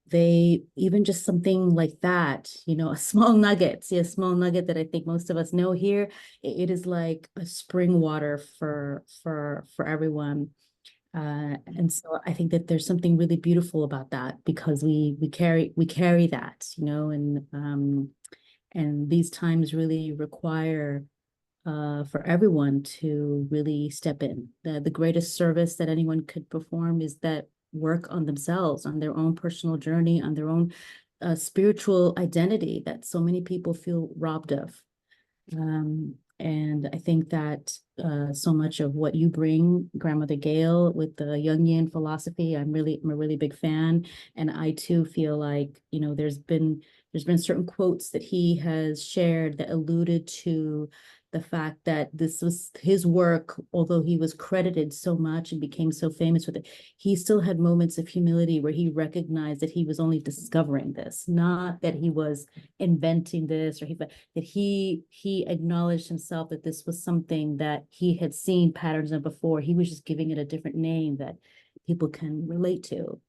they even just something like that, you know, a small nugget that I think most of us know here. It is like a spring water for everyone. And so I think that there's something really beautiful about that, because we carry that, you know, and these times really require for everyone to really step in. The greatest service that anyone could perform is that work on themselves, on their own personal journey, on their own spiritual identity that so many people feel robbed of. And I think that so much of what you bring, Grandmother Gail, with the Jungian philosophy, I'm a really big fan. And I too feel like, you know, there's been certain quotes that he has shared that alluded to the fact that this was his work, although he was credited so much and became so famous with it, he still had moments of humility where he recognized that he was only discovering this, not that he was inventing this, or that he acknowledged himself that this was something that he had seen patterns of before. He was just giving it a different name that people can relate to.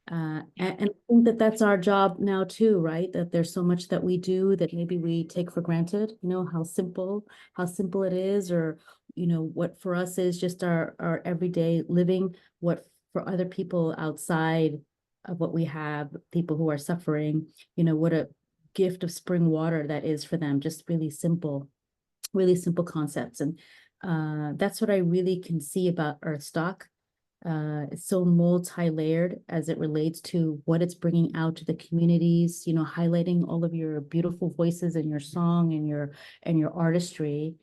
And I think that that's our job now too, right? That there's so much that we do that maybe we take for granted, how simple it is, or, what for us is just our everyday living, what for other people outside of what we have, people who are suffering, what a gift of spring water that is for them, just really simple concepts. And that's what I really can see about Earthstock. It's so multi-layered as it relates to what it's bringing out to the communities, highlighting all of your beautiful voices and your song and your artistry,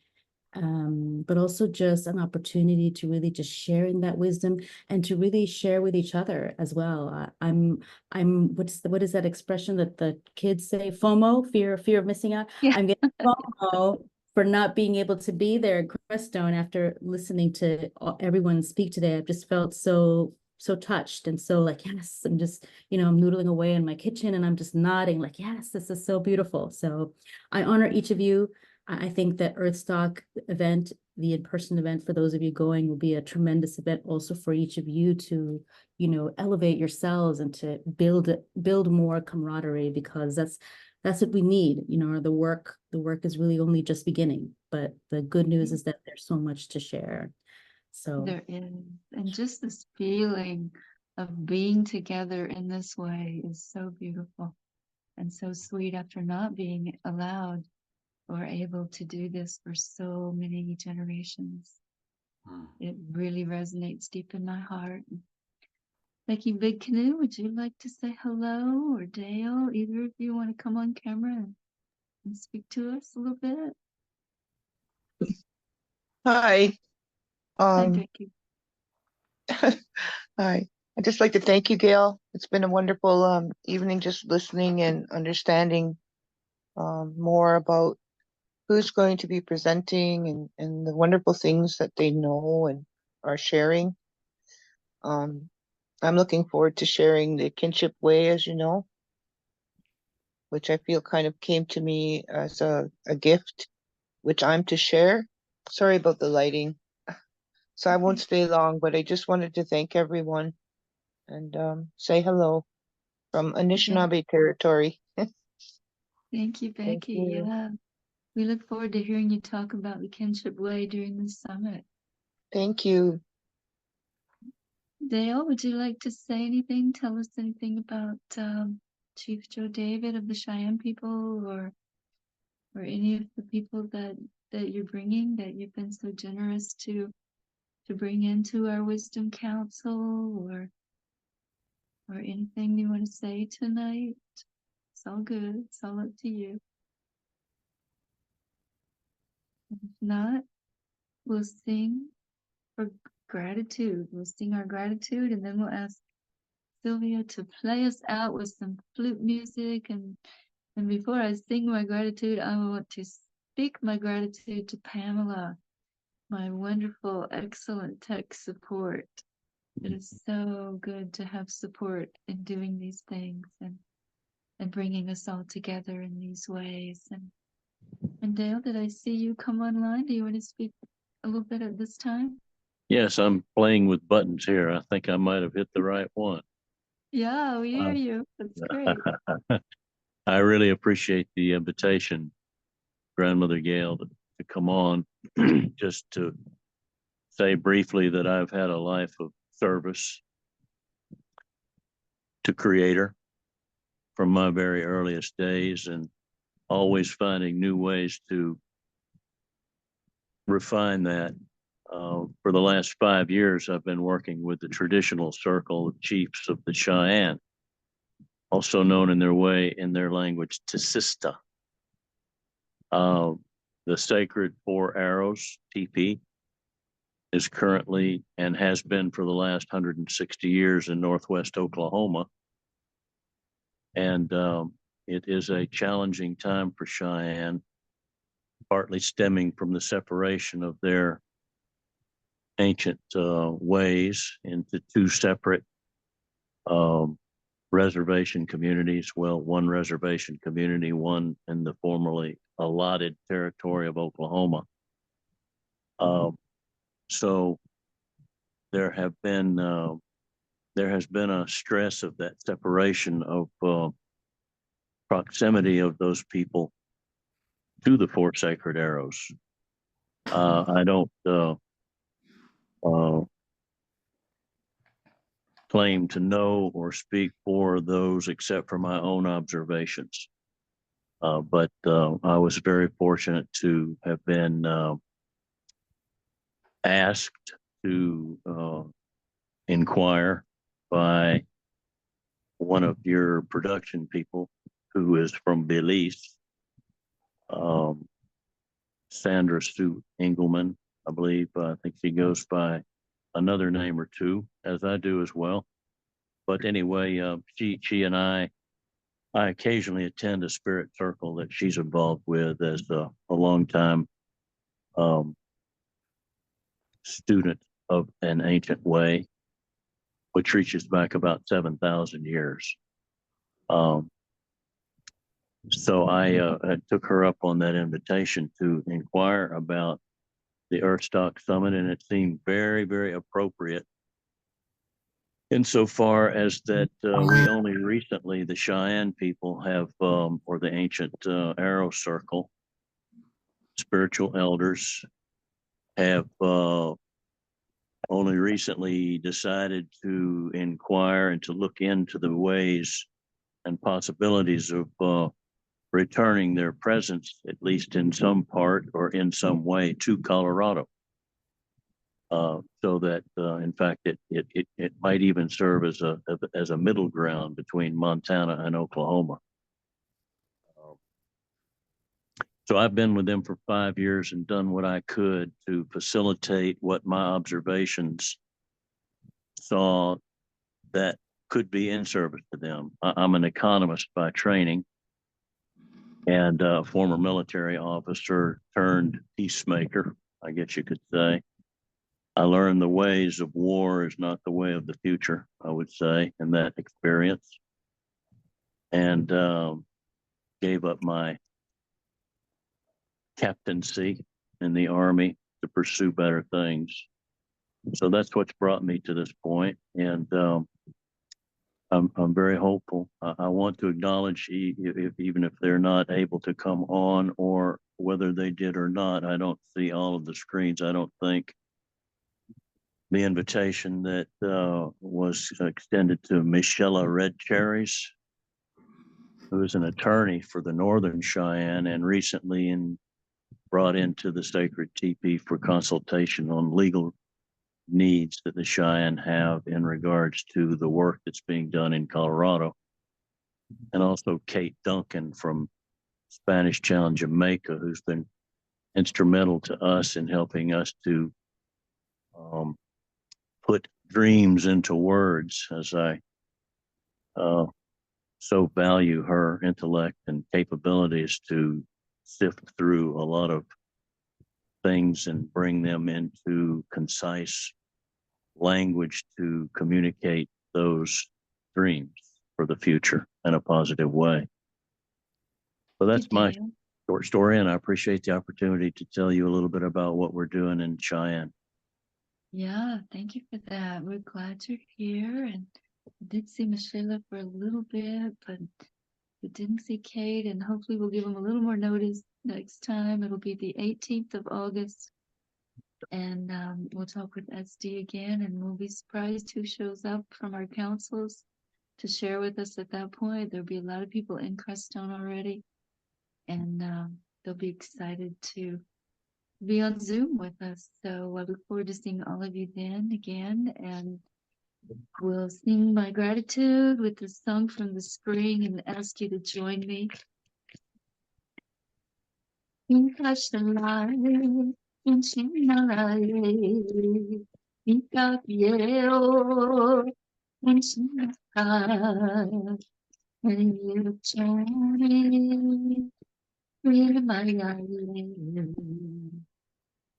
but also just an opportunity to really just sharing that wisdom and to really share with each other as well. What is that expression that the kids say? FOMO, fear of missing out. Yeah. I'm getting FOMO for not being able to be there at Crestone after listening to everyone speak today. I've just felt so touched and so like, yes, I'm just, I'm noodling away in my kitchen and I'm just nodding like, yes, this is so beautiful. So I honor each of you. I think that Earthstock event, the in-person event for those of you going, will be a tremendous event also for each of you to, elevate yourselves and to build more camaraderie, because that's what we need. The work is really only just beginning, but the good news is that there's so much to share. So There is. And just this feeling of being together in this way is so beautiful and so sweet after not being allowed or able to do this for so many generations. It really resonates deep in my heart. Becky Big Canoe, would you like to say hello? Or Dale, either of you want to come on camera and speak to us a little bit? Hi. Hi, Becky. Hi. I'd just like to thank you, Gail. It's been a wonderful evening just listening and understanding more about who's going to be presenting and the wonderful things that they know and are sharing. I'm looking forward to sharing the kinship way, as you know, which I feel kind of came to me as a gift, which I'm to share. Sorry about the lighting. So I won't stay long, but I just wanted to thank everyone and say hello from Anishinaabe territory. Thank you, Thank Becky. you. Yeah. We look forward to hearing you talk about the kinship way during the summit. Thank you. Dale, would you like to say anything? Tell us anything about Chief Joe David of the Cheyenne people, or any of the people that you're bringing, that you've been so generous to bring into our Wisdom Council, or anything you want to say tonight? It's all good. It's all up to you. If not, we'll sing for gratitude. We'll sing our gratitude, and then we'll ask Sylvia to play us out with some flute music. And before I sing my gratitude, I want to speak my gratitude to Pamela, my wonderful, excellent tech support. It is so good to have support in doing these things and bringing us all together in these ways. And Dale, did I see you come online? Do you want to speak a little bit at this time? Yes, I'm playing with buttons here. I think I might have hit the right one. Yeah, we hear you. That's great. I really appreciate the invitation, Grandmother Gail, to come on. Just to say briefly that I've had a life of service to Creator from my very earliest days, and always finding new ways to refine that. For the last 5 years, I've been working with the traditional circle of chiefs of the Cheyenne, also known in their language, Tsista. The sacred 4 arrows, TP, is currently and has been for the last 160 years in Northwest Oklahoma. And it is a challenging time for Cheyenne partly stemming from the separation of their ancient ways into two separate reservation communities. Well, one reservation community, one in the formerly allotted territory of Oklahoma. So there has been a stress of that separation of proximity of those people to the four sacred arrows. I don't claim to know or speak for those except for my own observations. But I was very fortunate to have been asked to inquire by one of your production people who is from Belize, Sandra Sue Engelman, I believe. I think she goes by another name or two, as I do as well. But anyway, she and I occasionally attend a spirit circle that she's involved with as a longtime student of an ancient way, which reaches back about 7,000 years. So I took her up on that invitation to inquire about the Earthstock Summit, and it seemed very, very appropriate insofar as that we only recently, the Cheyenne people have, or the ancient Arrow Circle, spiritual elders have only recently decided to inquire and to look into the ways and possibilities of returning their presence, at least in some part or in some way, to Colorado. So that, in fact, it might even serve as a middle ground between Montana and Oklahoma. So I've been with them for 5 years and done what I could to facilitate what my observations saw that could be in service to them. I'm an economist by training and a former military officer turned peacemaker, I guess you could say. I learned the ways of war is not the way of the future, I would say, in that experience. And gave up my captaincy in the Army to pursue better things. So that's what's brought me to this point. And I'm very hopeful. I want to acknowledge, even if they're not able to come on, or whether they did or not, I don't see all of the screens. I don't think the invitation that was extended to Michelle Red Cherries, who is an attorney for the Northern Cheyenne and recently brought into the Sacred Teepee for consultation on legal needs that the Cheyenne have in regards to the work that's being done in Colorado. And also Kate Duncan from Spanish Challenge, Jamaica, who's been instrumental to us in helping us to put dreams into words, as I so value her intellect and capabilities to sift through a lot of things and bring them into concise language to communicate those dreams for the future in a positive way. So that's my short story, and I appreciate the opportunity to tell you a little bit about what we're doing in Cheyenne. Yeah, thank you for that. We're glad you're here. And I did see Michelle for a little bit, but we didn't see Kate, and hopefully we'll give them a little more notice next time. It'll be the 18th of August. And we'll talk with SD again, and we'll be surprised who shows up from our councils to share with us at that point. There'll be a lot of people in Crestone already, and they'll be excited to be on Zoom with us. So I look forward to seeing all of you then again, and we'll sing my gratitude with the song from the spring and ask you to join me. in my island.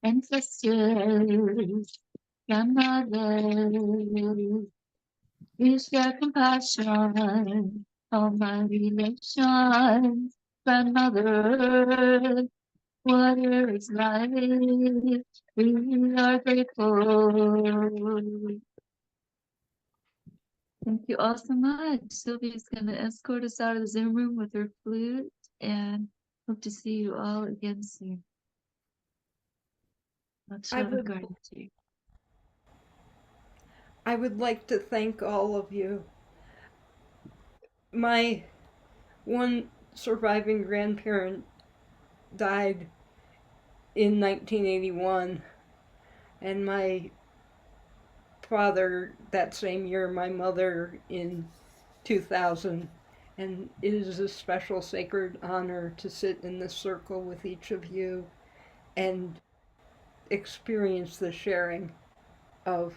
Ancestors, grandmothers, use their compassion, all my relations, grandmother, water is life, we are grateful. Thank you all so much. Sylvia's gonna escort us out of the Zoom room with her flute, and hope to see you all again soon. Much I love and would- gratitude. I would like to thank all of you. My one surviving grandparent died in 1981, and my father that same year, my mother in 2000. And it is a special sacred honor to sit in this circle with each of you and experience the sharing of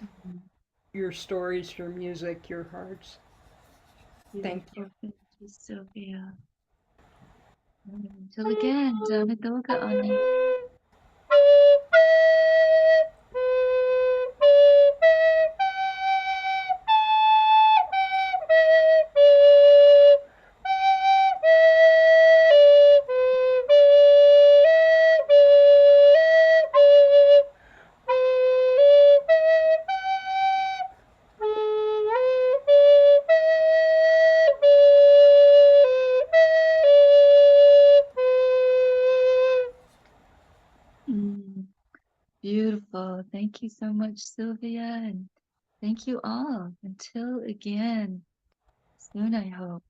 your stories, your music, your hearts. Thank you. Beautiful. Thank you, Sylvia. Until again, Damadoga Ani. Beautiful. Thank you so much, Sylvia, and thank you all. Until again, soon I hope.